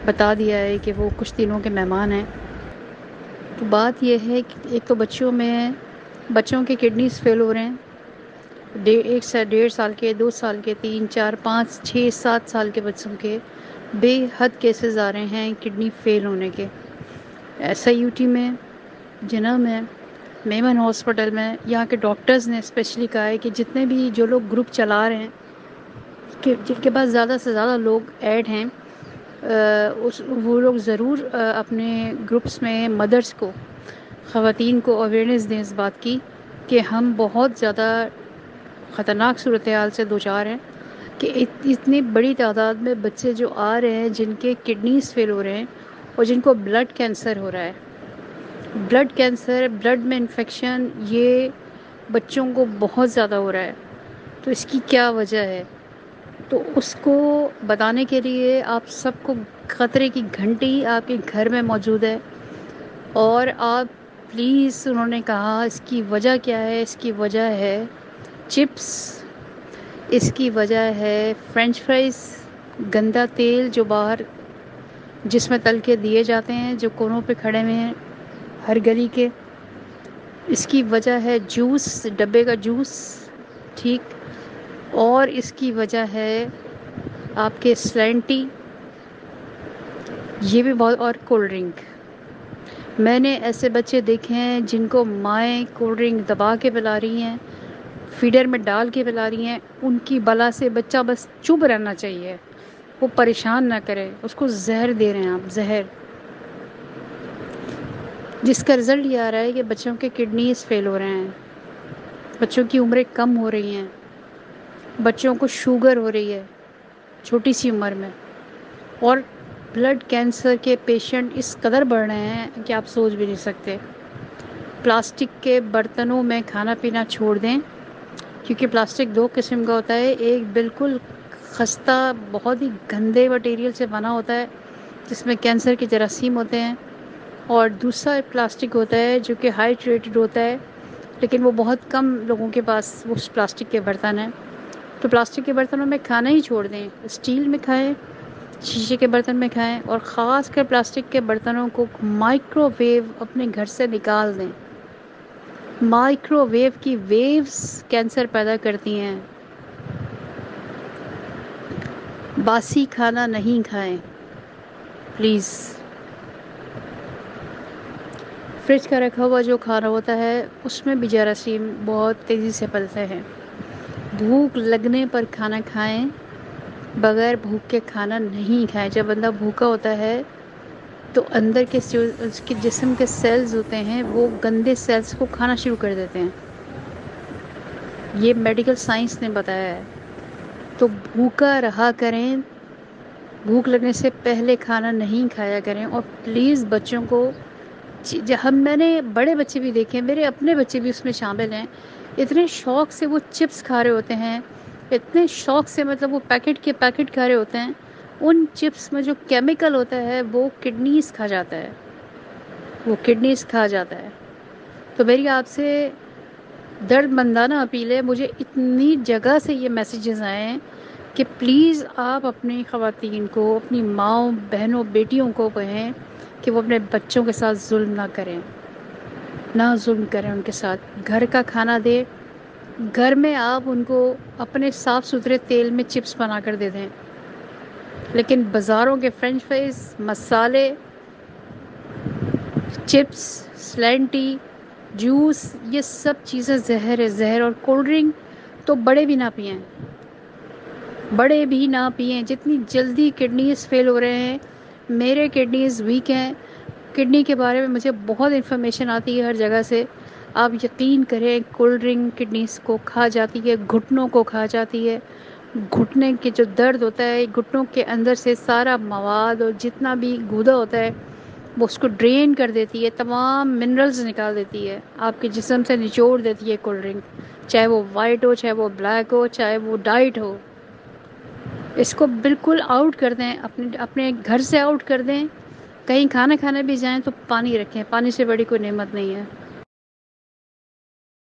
بتا دیا ہے کہ وہ کچھ دنوں کے مہمان ہیں۔ تو بات یہ ہے کہ ایک تو بچوں کے کڈنیز فیل ہو رہے ہیں، 1.5 سال کے، 2 سال کے، 3 4 5 6 7 سال کے بچوں کے بے حد کیسز آ رہے ہیں کڈنی فیل ہونے کے۔ SIUT میں، جناح میں، میمن ہاسپٹل میں یہاں کے ڈاکٹرز نے اسپیشلی کہا ہے کہ جتنے بھی جو لوگ گروپ چلا رہے ہیں کہ جن کے پاس زیادہ سے زیادہ لوگ ایڈ ہیں، وہ لوگ ضرور اپنے گروپس میں مدرس کو، خواتین کو اویئرنیس دیں اس بات کی کہ ہم بہت زیادہ خطرناک صورتحال سے دوچار ہیں کہ اتنی بڑی تعداد میں بچے جو آ رہے ہیں جن کے کڈنیز فیل ہو رہے ہیں اور جن کو بلڈ کینسر ہو رہا ہے۔ بلڈ کینسر، بلڈ میں انفیکشن، یہ بچوں کو بہت زیادہ ہو رہا ہے۔ تو اس کی کیا وجہ ہے؟ تو اس کو بتانے کے لیے آپ سب کو خطرے کی گھنٹی آپ کے گھر میں موجود ہے، اور آپ پلیز، انہوں نے کہا اس کی وجہ کیا ہے؟ اس کی وجہ ہے چپس، اس کی وجہ ہے فرینچ فرائز، گندا تیل جو باہر جس میں تل کے دیے جاتے ہیں، جو کونوں پہ کھڑے ہوئے ہیں ہر گلی کے۔ اس کی وجہ ہے جوس، ڈبے کا جوس، ٹھیک، اور اس کی وجہ ہے آپ کے سلینٹی، یہ بھی بہت، اور کولڈ ڈرنک۔ میں نے ایسے بچے دیکھے ہیں جن کو مائیں کولڈ ڈرنک دبا کے پلا رہی ہیں، فیڈر میں ڈال کے پلا رہی ہیں۔ ان کی بلا سے بچہ بس چپ رہنا چاہیے، وہ پریشان نہ کرے، اس کو زہر دے رہے ہیں آپ، زہر، جس کا رزلٹ یہ آ رہا ہے کہ بچوں کے کڈنیز فیل ہو رہے ہیں، بچوں کی عمریں کم ہو رہی ہیں، بچوں کو شوگر ہو رہی ہے چھوٹی سی عمر میں، اور بلڈ کینسر کے پیشنٹ اس قدر بڑھ رہے ہیں کہ آپ سوچ بھی نہیں سکتے۔ پلاسٹک کے برتنوں میں کھانا پینا چھوڑ دیں، کیونکہ پلاسٹک 2 قسم کا ہوتا ہے، ایک بالکل خستہ بہت ہی گندے مٹیریل سے بنا ہوتا ہے جس میں کینسر کے جراثیم ہوتے ہیں، اور دوسرا پلاسٹک ہوتا ہے جو کہ ہائیڈریٹڈ ہوتا ہے، لیکن وہ بہت کم لوگوں کے پاس وہ پلاسٹک کے برتن ہیں۔ تو پلاسٹک کے برتنوں میں کھانا ہی چھوڑ دیں، اسٹیل میں کھائیں، شیشے کے برتن میں کھائیں، اور خاص کر پلاسٹک کے برتنوں کو مائکرو ویو اپنے گھر سے نکال دیں۔ مائکرو ویو کی ویوز کینسر پیدا کرتی ہیں۔ باسی کھانا نہیں کھائیں پلیز۔ فریج کا رکھا ہوا جو کھانا ہوتا ہے اس میں بھی جراثیم بہت تیزی سے پلتے ہیں۔ بھوک لگنے پر کھانا کھائیں، بغیر بھوک کے کھانا نہیں کھائیں۔ جب بندہ بھوکا ہوتا ہے تو اندر کے اس کے جسم کے سیلز ہوتے ہیں وہ گندے سیلز کو کھانا شروع کر دیتے ہیں، یہ میڈیکل سائنس نے بتایا ہے۔ تو بھوکا رہا کریں، بھوک لگنے سے پہلے کھانا نہیں کھایا کریں، اور پلیز بچوں کو، میں نے بڑے بچے بھی دیکھے، میرے اپنے بچے بھی اس میں شامل ہیں، اتنے شوق سے وہ چپس کھا رہے ہوتے ہیں، اتنے شوق سے، مطلب وہ پیکٹ کے پیکٹ کھا رہے ہوتے ہیں۔ ان چپس میں جو کیمیکل ہوتا ہے وہ کڈنیز کھا جاتا ہے، وہ کڈنیز کھا جاتا ہے۔ تو میری آپ سے درد مندانہ اپیل ہے، مجھے اتنی جگہ سے یہ میسیجز آئے ہیں کہ پلیز آپ اپنی خواتین کو، اپنی ماؤں، بہنوں، بیٹیوں کو کہیں کہ وہ اپنے بچوں کے ساتھ ظلم نہ کریں، نہ ظلم کریں ان کے ساتھ۔ گھر کا کھانا دے، گھر میں آپ ان کو اپنے صاف ستھرے تیل میں چپس بنا کر دے دیں، لیکن بازاروں کے فرینچ فرائز، مسالے، چپس، سلینٹی، جوس، یہ سب چیزیں زہر ہے، زہر۔ اور کولڈ ڈرنک تو بڑے بھی نہ پئیں، بڑے بھی نہ پئیں۔ جتنی جلدی کڈنیز فیل ہو رہے ہیں، میرے کڈنیز ویک ہیں، کڈنی کے بارے میں مجھے بہت انفارمیشن آتی ہے ہر جگہ سے۔ آپ یقین کریں، کولڈ ڈرنک کڈنیز کو کھا جاتی ہے، گھٹنوں کو کھا جاتی ہے۔ گھٹنے کے جو درد ہوتا ہے، گھٹنوں کے اندر سے سارا مواد اور جتنا بھی گودا ہوتا ہے وہ اس کو ڈرین کر دیتی ہے، تمام منرلز نکال دیتی ہے، آپ کے جسم سے نچوڑ دیتی ہے کولڈ ڈرنک، چاہے وہ وائٹ ہو، چاہے وہ بلیک ہو، چاہے وہ ڈائٹ ہو۔ اس کو بالکل آؤٹ کر دیں، اپنے گھر سے آؤٹ کر دیں۔ کہیں کھانا کھانے بھی جائیں تو پانی رکھیں، پانی سے بڑی کوئی نعمت نہیں ہے۔